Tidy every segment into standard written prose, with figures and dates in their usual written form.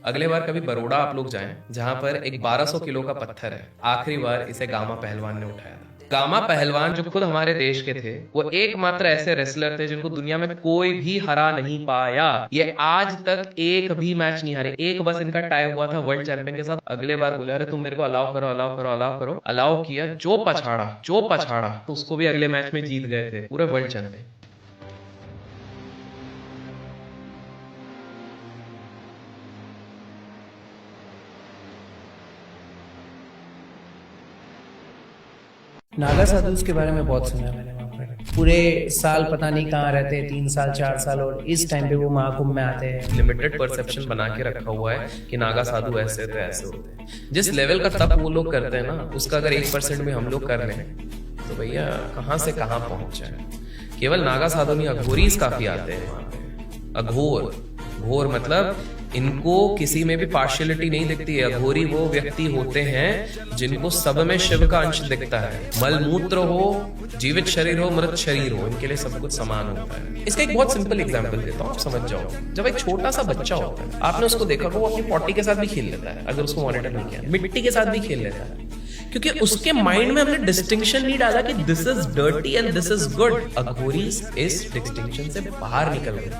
अगले बार कभी बड़ौदा आप लोग जाएं, जहां पर एक 1200 किलो का पत्थर है, आखिरी बार इसे गामा पहलवान ने उठाया था। गामा पहलवान जो खुद हमारे देश के थे, वो एकमात्र ऐसे रेसलर थे जिनको दुनिया में कोई भी हरा नहीं पाया। ये आज तक एक भी मैच नहीं हारे, एक बस इनका टाई हुआ था वर्ल्ड चैंपियन के साथ। अगले बार बोले अरे तुम मेरे को अलाउ करो, अलाउ करो, अलाउ करो, अलाउ किया, जो पछाड़ा तो उसको भी अगले मैच में जीत गए थे पूरे वर्ल्ड चैंपियन। नागा साधुस के बारे में बहुत सुना है मैंने। वहाँ पर पूरे साल पता नहीं कहाँ रहते हैं, 3 साल 4 साल, और इस टाइम पे वो महाकुंभ में आते हैं। लिमिटेड परसेप्शन बना के रखा हुआ है कि नागा साधु ऐसे तो ऐसे होते हैं। जिस लेवल का तप वो लोग करते हैं ना, उसका अगर 1% भी हम लोग कर लें तो भैया कहाँ से कहाँ पहुंच जाए। केवल नागा साधु नहीं, अघोरीज काफी आते हैं वहाँ पे। अघोर, घोर मतलब इनको किसी में भी पार्शियलिटी नहीं दिखती है। अघोरी वो व्यक्ति होते हैं जिनको सब में शिव का अंश दिखता है। मलमूत्र हो, जीवित शरीर हो, मृत शरीर हो, इनके लिए सब कुछ समान होता है। इसका एक बहुत सिंपल एग्जांपल देता हूँ, आप समझ जाओ। जब एक छोटा सा बच्चा होता है, आपने उसको देखा वो अपनी पॉटी के साथ भी खेल लेता है, अगर उसको मॉनिटर नहीं किया, मिट्टी के साथ भी खेल लेता है, क्योंकि उसके माइंड में हमने डिस्टिंक्शन नहीं डाला कि this is dirty and this is good. Aghoris इस डिस्टिंक्शन से बाहर निकल गए।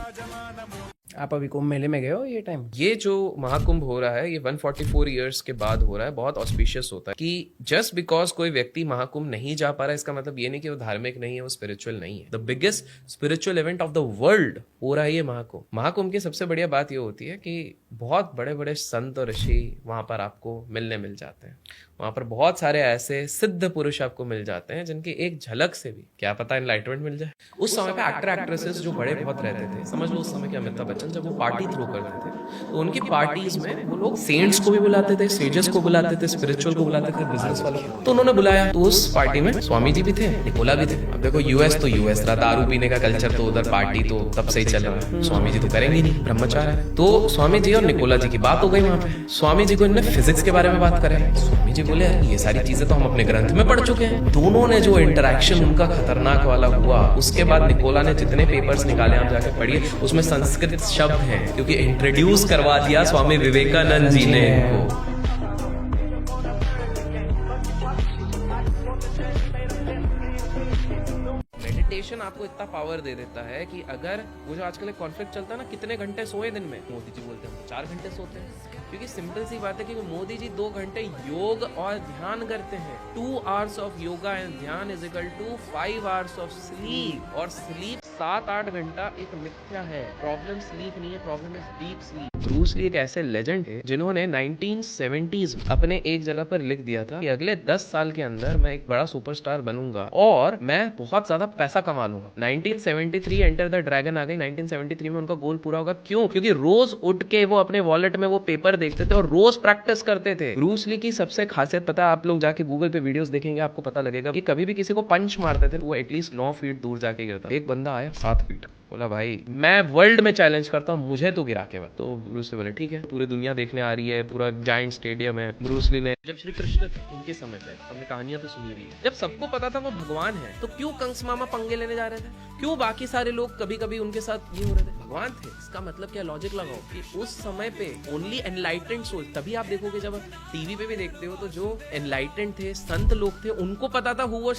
आप अभी कुंभ मेले में गए हो ये टाइम? ये जो महाकुंभ हो रहा है, ये 144 इयर्स के बाद हो रहा है। बहुत ऑस्पिशियस होता है कि जस्ट बिकॉज कोई व्यक्ति महाकुंभ नहीं जा पा रहा है, इसका मतलब ये नहीं कि वो धार्मिक नहीं है, वो स्पिरिचुअल नहीं है। The biggest spiritual event of the world हो रहा है ये महाकुंभ। महाकुंभ की सबसे बढ़िया बात ये होती है कि बहुत बड़े बड़े संत और ऋषि वहां पर आपको मिलने मिल जाते हैं। वहां पर बहुत सारे ऐसे सिद्ध पुरुष आपको मिल जाते हैं जिनकी एक झलक से भी क्या पता एनलाइटमेंट मिल जाए। उस समय पे एक्टर एक्ट्रेसेस जो बड़े बहुत रहते थे, समझ लो उस समय के अमिताभ बच्चन जब वो पार्टी थ्रो करते थे तो उनकी पार्टीज में वो लोग सेंट्स को भी बुलाते थे, सेजेस को बुलाते थे, स्पिरिचुअल को बुलाते थे, बिजनेस वालों को। तो उन्होंने बुलाया, तो उस पार्टी में स्वामी जी भी थे, निकोला भी थे। अब देखो यूएस तो यूएस रहा, दारू पीने का कल्चर तो उधर, पार्टी तो तब से ही चल रहा है। स्वामी जी तो करेंगे नहीं, ब्रह्मचार है। तो स्वामी जी और निकोला जी की बात हो गई वहां पे। स्वामी जी को इन्होंने फिजिक्स के बारे में बात करे। स्वामी जी बोले ये सारी चीजें तो हम अपने ग्रंथ में पढ़ चुके हैं। दोनों ने जो इंटरेक्शन उनका खतरनाक वाला हुआ, उसके बाद निकोला ने जितने पेपर्स निकाले आप जाके पढ़िए, उसमें संस्कृत शब्द हैं, क्योंकि इंट्रोड्यूस करवा दिया स्वामी विवेकानंद जी ने इनको। मेडिटेशन आपको इतना पावर दे देता है कि अगर वो जो आजकल कॉन्फ्लिक्ट चलता है ना, कितने घंटे सोए दिन में, मोदी जी बोलते हैं 4 घंटे सोते हैं, क्योंकि सिंपल सी बात है कि मोदी जी 2 घंटे योग और ध्यान करते हैं। 2 hours of yoga and dhyan is equal to 5 hours of sleep, और स्लीप 7-8 घंटा एक मिथ्या है। प्रॉब्लम स्लीप नहीं है, problem is deep sleep. Bruce Lee एक ऐसे लेजेंड है जिन्होंने 1970s अपने एक जगह पर लिख दिया था कि अगले 10 साल के अंदर मैं एक बड़ा सुपरस्टार बनूंगा और मैं बहुत ज्यादा पैसा कमा लूंगा। 1973 एंटर द ड्रैगन आ गई। 1973 में उनका गोल पूरा होगा। क्यों? क्योंकि रोज उठ के वो अपने वॉलेट में वो पेपर देखते थे और रोज प्रैक्टिस करते थे। ब्रूस ली की सबसे खासियत पता है, आप लोग जाके गूगल पे वीडियोस देखेंगे आपको पता लगेगा कि कभी भी किसी को पंच मारते थे वो एटलीस्ट 9 फीट दूर जाके गिरता। एक बंदा आया 7 फीट, बोला भाई मैं वर्ल्ड में चैलेंज करता हूँ, मुझे तो गिरा के। तो ब्रूस ली बोले ठीक है, पूरी दुनिया देखने आ रही है, पूरा जायंट स्टेडियम है। ब्रूस ली ने, जब श्री कृष्ण थे उनके समय पे, हमने कहानियां तो सुनी हुई है, जब सबको पता था वो भगवान है, तो क्यों कंस मामा पंगे लेने जा रहे थे? क्यों बाकी सारे लोग कभी कभी उनके साथ ये हो रहे थे? भगवान थे। इसका मतलब क्या? लॉजिक लगाओ कि उस समय पे ओनली एनलाइटेंड सोल। तभी आप देखोगे जब टीवी पे भी देखते हो तो जो एनलाइटेंड थे, संत लोग थे, उनको पता था हु वाज